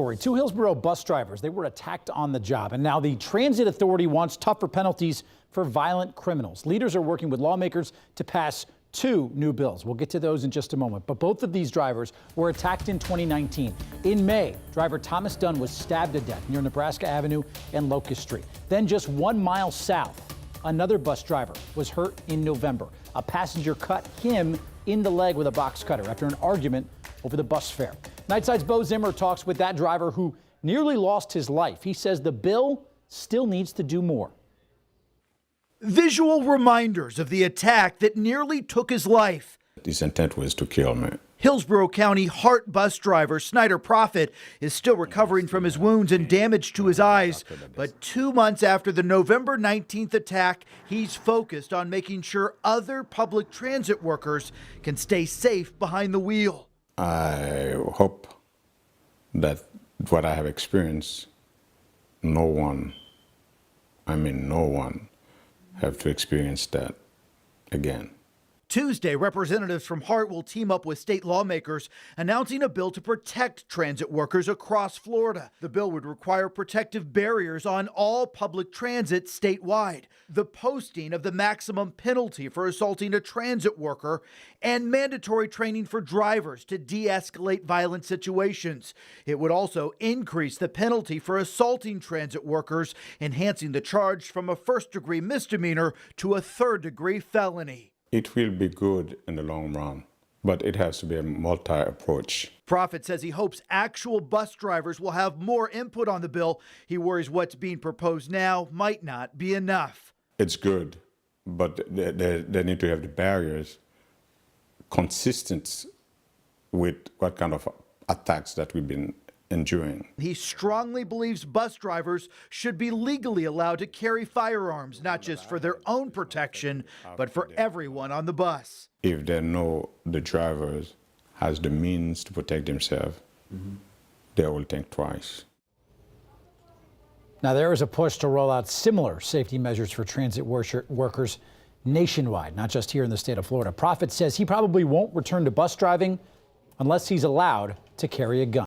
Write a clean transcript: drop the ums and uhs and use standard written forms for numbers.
Two Hillsborough bus drivers, they were attacked on the job, and now the Transit Authority wants tougher penalties for violent criminals. Leaders are working with lawmakers to pass two new bills. We'll get to those in just a moment. But both of these drivers were attacked in 2019. In May, driver Thomas Dunn was stabbed to death near Nebraska Avenue and Locust Street. Then just 1 mile south, another bus driver was hurt in November. A passenger cut him in the leg with a box cutter after an argument over the bus fare. Nightside's Bo Zimmer talks with that driver who nearly lost his life. He says the bill still needs to do more. Visual reminders of the attack that nearly took his life. His intent was to kill me. Hillsborough County HART bus driver Snyder Profit is still recovering from his wounds and damage to his eyes. But 2 months after the November 19th attack, he's focused on making sure other public transit workers can stay safe behind the wheel. I hope that what I have experienced, no one have to experience that again. Tuesday, representatives from HART will team up with state lawmakers announcing a bill to protect transit workers across Florida. The bill would require protective barriers on all public transit statewide, the posting of the maximum penalty for assaulting a transit worker, and mandatory training for drivers to de-escalate violent situations. It would also increase the penalty for assaulting transit workers, enhancing the charge from a first-degree misdemeanor to a third-degree felony. It will be good in the long run, but it has to be a multi-approach. Profit says he hopes actual bus drivers will have more input on the bill. He worries what's being proposed now might not be enough. It's good, but they need to have the barriers consistent with what kind of attacks that we've been enduring. He strongly believes bus drivers should be legally allowed to carry firearms, not just for their own protection, but for everyone on the bus. If they know the drivers has the means to protect themselves, they will think twice. Now, there is a push to roll out similar safety measures for transit workers nationwide, not just here in the state of Florida. Profit says he probably won't return to bus driving unless he's allowed to carry a gun.